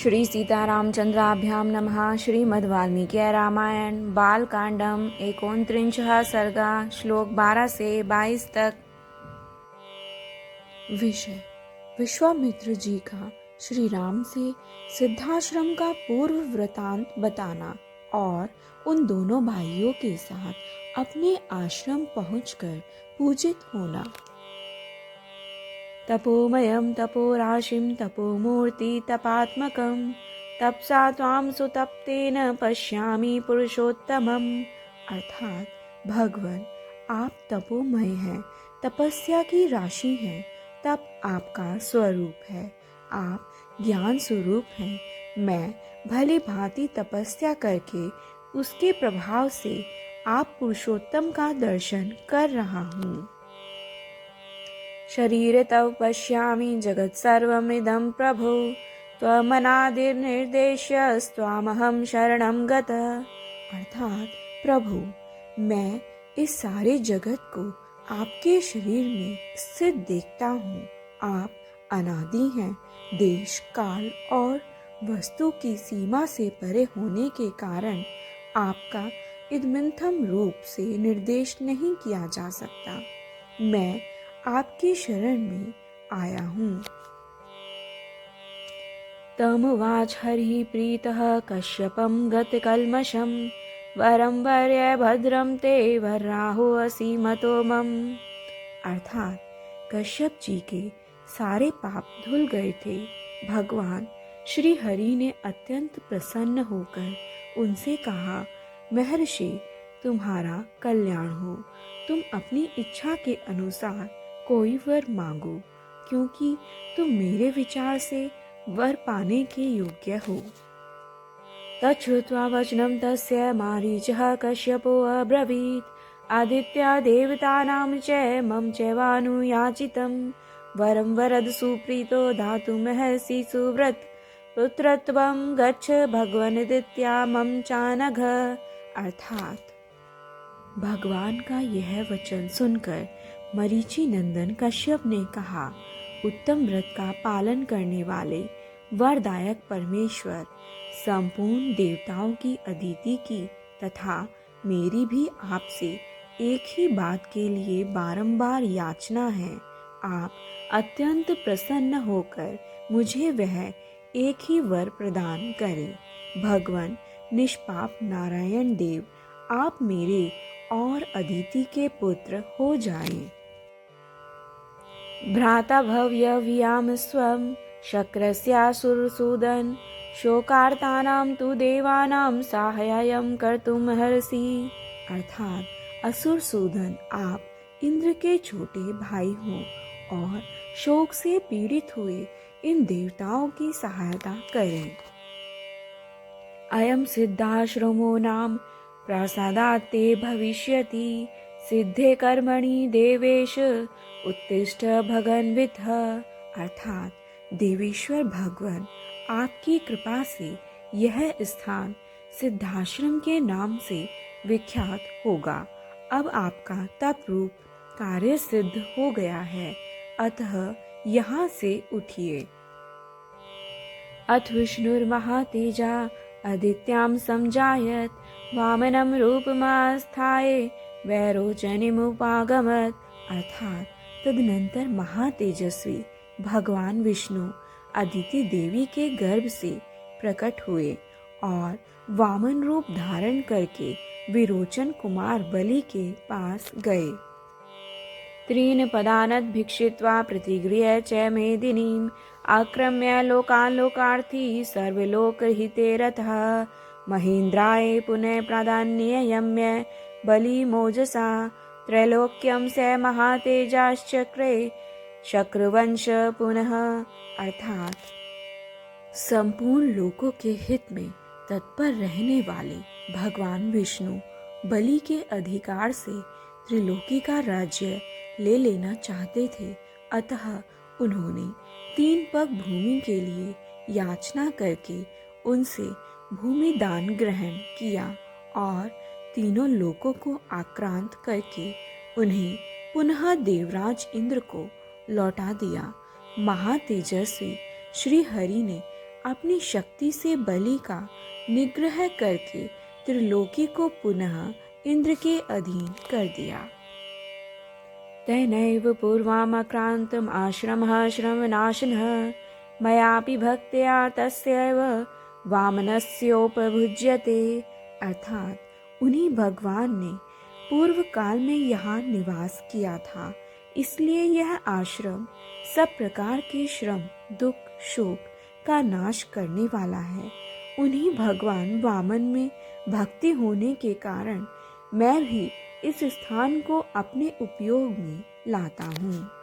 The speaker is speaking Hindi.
श्री सीतारामचंद्राभ्यां नमः। श्रीमद् वाल्मीकि रामायण बालकांडम 29 सर्गा श्लोक 12 से 22 तक। विषय: विश्वामित्र जी का श्री राम से सिद्धाश्रम का पूर्व वृतांत बताना और उन दोनों भाइयों के साथ अपने आश्रम पहुंचकर पूजित होना। तपोमयं तपोराशिं तपोमूर्ति तपात्मकं तपसा त्वां सुतप्तेन पश्यामि पुरुषोत्तमम्। अर्थात भगवान, आप तपोमय हैं, तपस्या की राशि हैं, तप आपका स्वरूप है, आप ज्ञान स्वरूप हैं। मैं भली भांति तपस्या करके उसके प्रभाव से आप पुरुषोत्तम का दर्शन कर रहा हूँ। शरीरे तव पश्यामि जगत् सर्वमिदं प्रभो त्वमनादिर्निर्देश्यस्त्वामहं शरणं गतः। अर्थात प्रभु, मैं इस सारे जगत को आपके शरीर में स्थित देखता हूँ। आप अनादि हैं, देश काल और वस्तु की सीमा से परे होने के कारण आपका इदमिथम रूप से निर्देश नहीं किया जा सकता। मैं आपकी शरण में आया हूँ। तमुवाच हरिः प्रीतः कश्यपं गतकल्मषं वरं वर्य भद्रं ते वराहो असि मतो मम। अर्थात कश्यप जी के सारे पाप धुल गए थे। भगवान श्री हरि ने अत्यंत प्रसन्न होकर उनसे कहा, महर्षि, तुम्हारा कल्याण हो। तुम अपनी इच्छा के अनुसार कोई वर मांगो, क्योंकि तुम मेरे विचार से वर पाने के योग्य हो। तच्छ्रुत्वा वचनं तस्य मारीचः कश्यपो अब्रवीत् आदित्या देवतानां च मम चैवानुयाचितं वरं वरद सुप्रीतो दातुमर्हसि सुव्रत पुत्रत्वं गच्छ भगवन्दित्या मम चानघ। अर्थात भगवान का यह वचन सुनकर मरीचि नंदन कश्यप ने कहा, उत्तम व्रत का पालन करने वाले वरदायक परमेश्वर, संपूर्ण देवताओं की अदिति की तथा मेरी भी आपसे एक ही बात के लिए बारंबार याचना है। आप अत्यंत प्रसन्न होकर मुझे वह एक ही वर प्रदान करें। भगवान निष्पाप नारायण देव, आप मेरे और अदिति के पुत्र हो जाएं। भ्राता भव्यवियाम स्वं शक्रस्यासुरसूदन शोकार्तानां तु देवानां साहाय्यं कर्तुमर्हसि। अर्थात असुरसूदन, आप इंद्र के छोटे भाई हो और शोक से पीड़ित हुए इन देवताओं की सहायता करें। अयं सिद्धाश्रमो नाम प्रसादात् ते भविष्यति सिद्धे कर्मणि देवेश उत्तिष्ठ भगन्वितः। अर्थात देवेश्वर भगवान, आपकी कृपा से यह स्थान सिद्धाश्रम के नाम से विख्यात होगा। अब आपका तप रूप कार्य सिद्ध हो गया है, अतः यहाँ से उठिए। अथ विष्णुर्महातेजा आदित्यां समजायत वामनं रूपमास्थाय वैरोचनीमुपागमत्। अर्थात तदनंतर महातेजस्वी भगवान विष्णु अदिति देवी के गर्भ से प्रकट हुए और वामन रूप धारण करके विरोचन कुमार बलि के पास गए। त्रीन पदानद भिक्षित्वा प्रतिगृह्य च मेदिनीम् आक्रम्य लोकान् लोकार्थी सर्वलोकहिते रतः महेन्द्राय पुनः प्राधान्ययम्य बलिमोजसा त्रैलोक्यं स महातेजाश्चक्रे शक्रवंश पुनः। अर्थात संपूर्ण लोकों के हित में तत्पर रहने वाले भगवान विष्णु बलि के अधिकार से त्रिलोकी का राज्य ले लेना चाहते थे, अतः उन्होंने 3 पग भूमि के लिए याचना करके उनसे भूमि दान ग्रहण किया और तीनों लोकों को आक्रांत करके उन्हें पुनः देवराज इंद्र को लौटा दिया। महातेजस्वी श्री हरि ने अपनी शक्ति से बलि का निग्रह करके त्रिलोकी को पुनः इंद्र के अधीन कर दिया। तेनैव पूर्वमाक्रान्तम् आश्रमः श्रमनाशनः मयापि भक्त्या तस्यैव वामनस्योपभुज्यते। अर्थात उन्हीं भगवान ने पूर्व काल में यहाँ निवास किया था, इसलिए यह आश्रम सब प्रकार के श्रम, दुख, शोक का नाश करने वाला है। उन्हीं भगवान वामन में भक्ति होने के कारण मैं भी इस स्थान को अपने उपयोग में लाता हूँ।